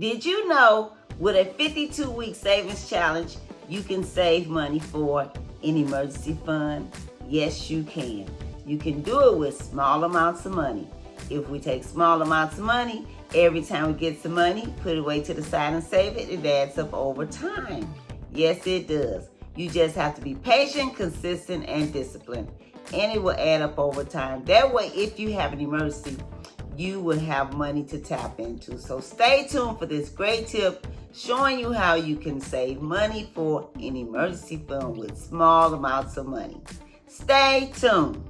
Did you know with a 52-week savings challenge, you can save money for an emergency fund? Yes, you can. You can do it with small amounts of money. If we take small amounts of money, every time we get some money, put it away to the side and save it, it adds up over time. Yes, it does. You just have to be patient, consistent, and disciplined. And it will add up over time. That way, if you have an emergency, you will have money to tap into. So stay tuned for this great tip showing you how you can save money for an emergency fund with small amounts of money. Stay tuned.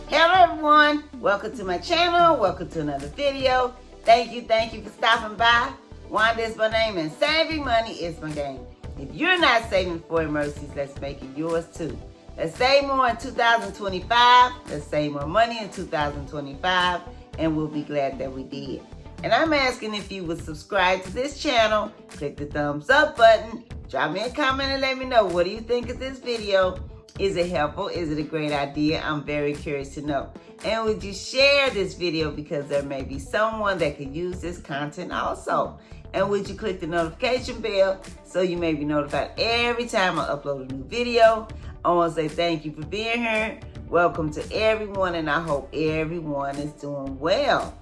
Hello everyone, welcome to my channel, welcome to another video. Thank you for stopping by. Wanda is my name and saving money is my game. If you're not saving for emergencies, let's make it yours too. Let's save more in 2025, let's save more money in 2025, and we'll be glad that we did. And I'm asking if you would subscribe to this channel, click the thumbs up button, drop me a comment and let me know, what do you think of this video? Is it helpful? Is it a great idea? I'm very curious to know. And would you share this video because there may be someone that could use this content also? And would you click the notification bell so you may be notified every time I upload a new video? I want to say thank you for being here. Welcome to everyone, and I hope everyone is doing well.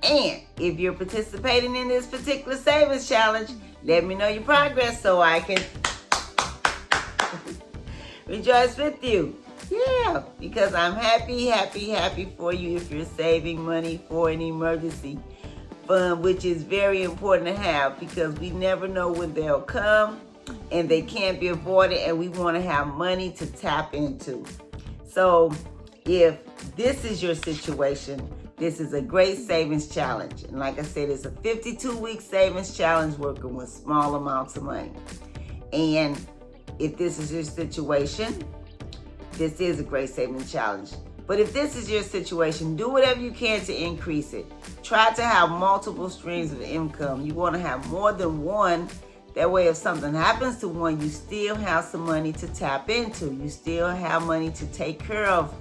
And if you're participating in this particular savings challenge, let me know your progress so I can rejoice with you. Yeah, because I'm happy for you if you're saving money for an emergency fund, which is very important to have because we never know when they'll come and they can't be avoided, and we want to have money to tap into. So if this is your situation, this is a great savings challenge. And like I said, it's a 52-week savings challenge working with small amounts of money. And if this is your situation, this is a great savings challenge. But if this is your situation, do whatever you can to increase it. Try to have multiple streams of income. You want to have more than one. That way, if something happens to one, you still have some money to tap into. You still have money to take care of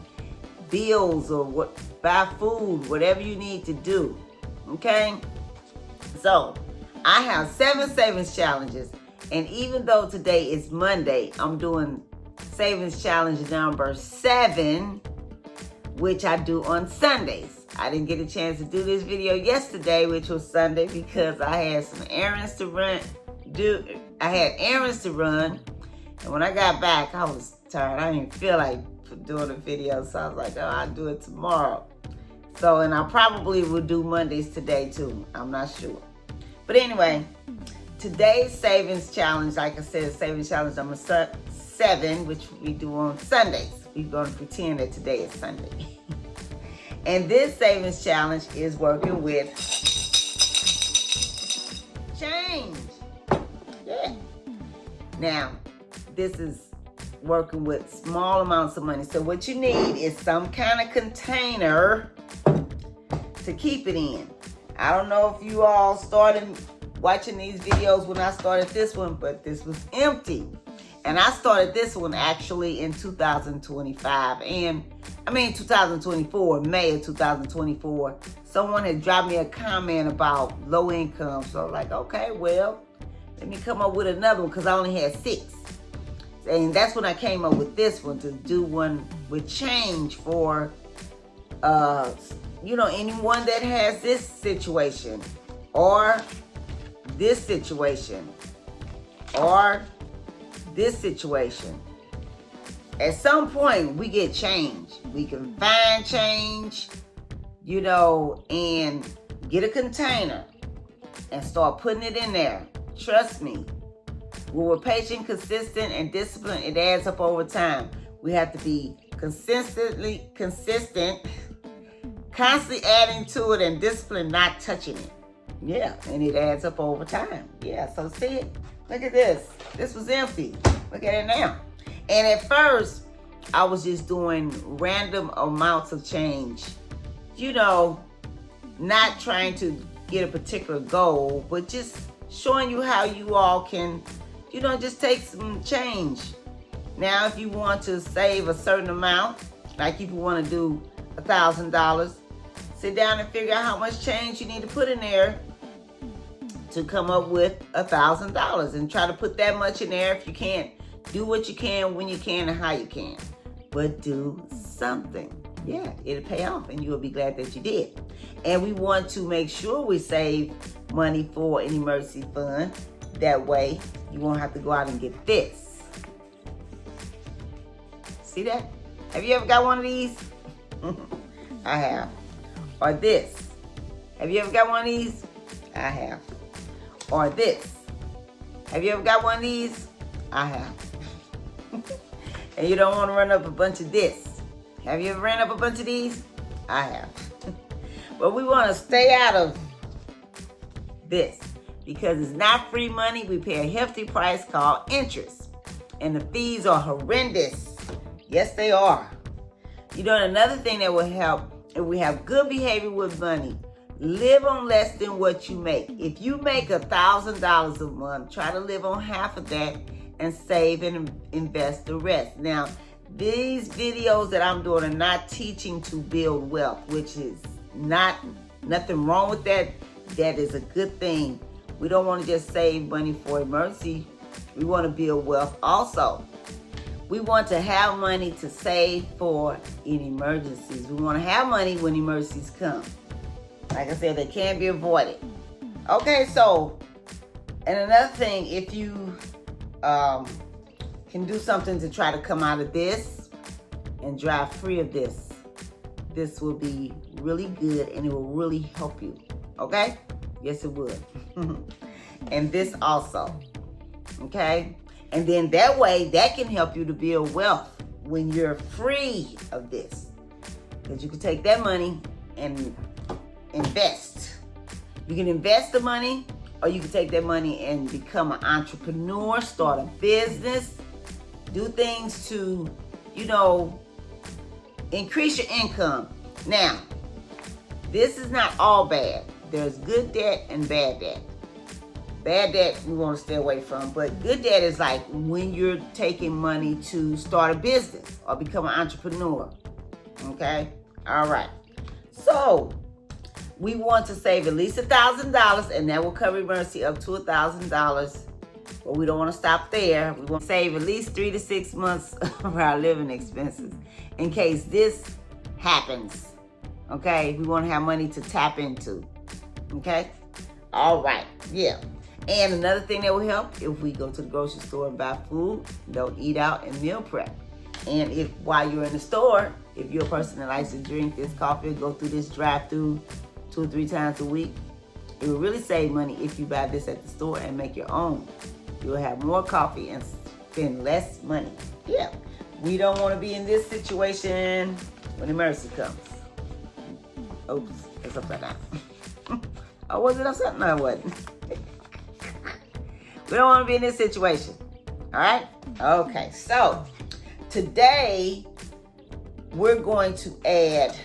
bills or buy food, whatever you need to do. Okay? So, I have 7 savings challenges. And even though today is Monday, I'm doing savings challenge number 7, which I do on Sundays. I didn't get a chance to do this video yesterday, which was Sunday, because I had some errands to run. I had errands to run, and when I got back, I was tired. I didn't feel like doing a video, so I was like, oh, I'll do it tomorrow. So, and I probably will do Mondays today too. I'm not sure. But anyway, today's savings challenge, like I said, savings challenge number 7, which we do on Sundays. We're going to pretend that today is Sunday. And this savings challenge is working with change. Yeah. Now, this is working with small amounts of money. So what you need is some kind of container to keep it in. I don't know if you all started watching these videos when I started this one, but this was empty. And I started this one actually in 2024, May of 2024. Someone had dropped me a comment about low income. So I was like, okay, well, let me come up with another one because I only had 6. And that's when I came up with this one, to do one with change for, anyone that has this situation or this situation or this situation. At some point, we get change. We can find change, and get a container and start putting it in there. Trust me, when we're patient, consistent, and disciplined, it adds up over time. We have to be consistent, constantly adding to it, and discipline, not touching it. Yeah, and it adds up over time. Yeah, so see it? Look at this. This was empty. Look at it now. And at first, I was just doing random amounts of change. Not trying to get a particular goal, but just showing you how you all can, just take some change. Now, if you want to save a certain amount, like if you want to do $1,000, sit down and figure out how much change you need to put in there to come up with $1,000, and try to put that much in there. If you can't, do what you can, when you can, and how you can, but do something. Yeah, it'll pay off, and you'll be glad that you did. And we want to make sure we save money for an emergency fund. That way, you won't have to go out and get this. See that? Have you ever got one of these? I have. Or this. Have you ever got one of these? I have. Or this. Have you ever got one of these? I have. And you don't want to run up a bunch of this. Have you ever ran up a bunch of these? I have. But we want to stay out of this, because it's not free money. We pay a hefty price called interest. And the fees are horrendous. Yes, they are. Another thing that will help, if we have good behavior with money, live on less than what you make. If you make $1,000 a month, try to live on half of that and save and invest the rest. Now, these videos that I'm doing are not teaching to build wealth, which is nothing wrong with that. That is a good thing. We don't want to just save money for emergency. We want to build wealth also. We want to have money to save for in emergencies. We want to have money when emergencies come. Like I said, they can't be avoided. Okay, so, and another thing, if you can do something to try to come out of this and drive free of this, this will be really good, and it will really help you. Okay? Yes, it would. And this also. Okay? And then that way, that can help you to build wealth when you're free of this. Because you can take that money and invest. You can invest the money, or you can take that money and become an entrepreneur, start a business, do things to, increase your income. Now, this is not all bad. There's good debt and bad debt. Bad debt we want to stay away from, but good debt is like when you're taking money to start a business or become an entrepreneur. Okay? All right. So, we want to save at least $1,000, and that will cover emergency up to $1,000. But we don't want to stop there. We want to save at least 3 to 6 months of our living expenses in case this happens. Okay? We want to have money to tap into. Okay? All right. Yeah. And another thing that will help, if we go to the grocery store and buy food, don't eat out and meal prep. And if while you're in the store, if you're a person that likes to drink this coffee, go through this drive-through 2 or 3 times a week, it will really save money if you buy this at the store and make your own. You'll have more coffee and spend less money. Yeah. We don't want to be in this situation when emergency comes. Oops, it's upside down. Oh, was it upside down? No, it wasn't. We don't want to be in this situation. All right? Okay, so today we're going to add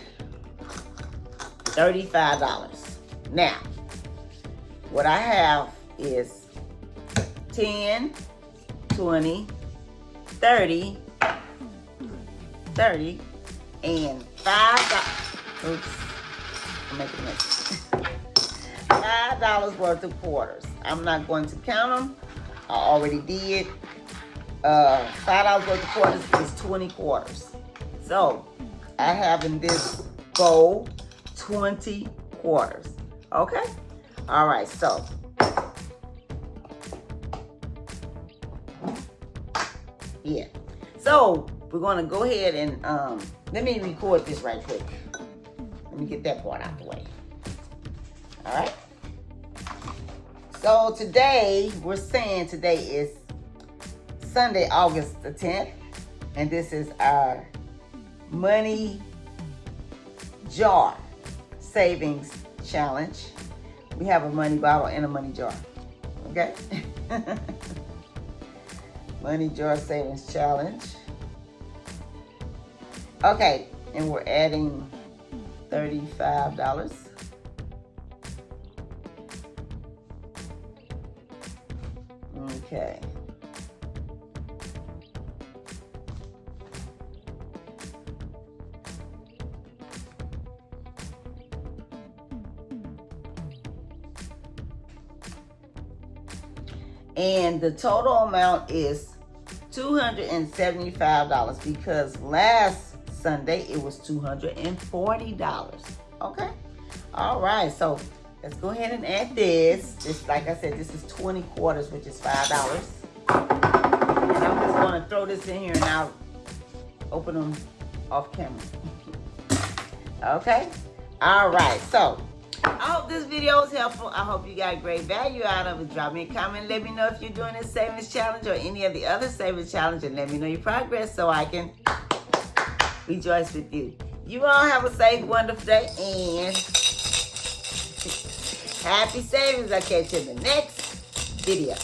$35. Now, what I have is 10, 20, 30, 30, and $5. Oops, I'm making a mess. $5 worth of quarters. I'm not going to count them. I already did. $5 worth of quarters is 20 quarters. So I have in this bowl 20 quarters. Okay? All right, so yeah. So we're going to go ahead and let me record this right quick. Let me get that part out the way. All right. So today, we're saying today is Sunday, August the 10th. And this is our money jar savings challenge. We have a money bottle and a money jar. Okay? Money jar savings challenge. Okay, and we're adding $35. Okay. And the total amount is $275 because last Sunday it was $240. Okay? All right, so let's go ahead and add this. This, like I said, this is 20 quarters, which is $5. And I'm just going to throw this in here and I'll open them off camera. Okay? All right, so I hope this video was helpful. I hope you got great value out of it. Drop me a comment. Let me know if you're doing this savings challenge or any of the other savings challenge, and let me know your progress so I can rejoice with you. You all have a safe, wonderful day, and happy savings. I'll catch you in the next video.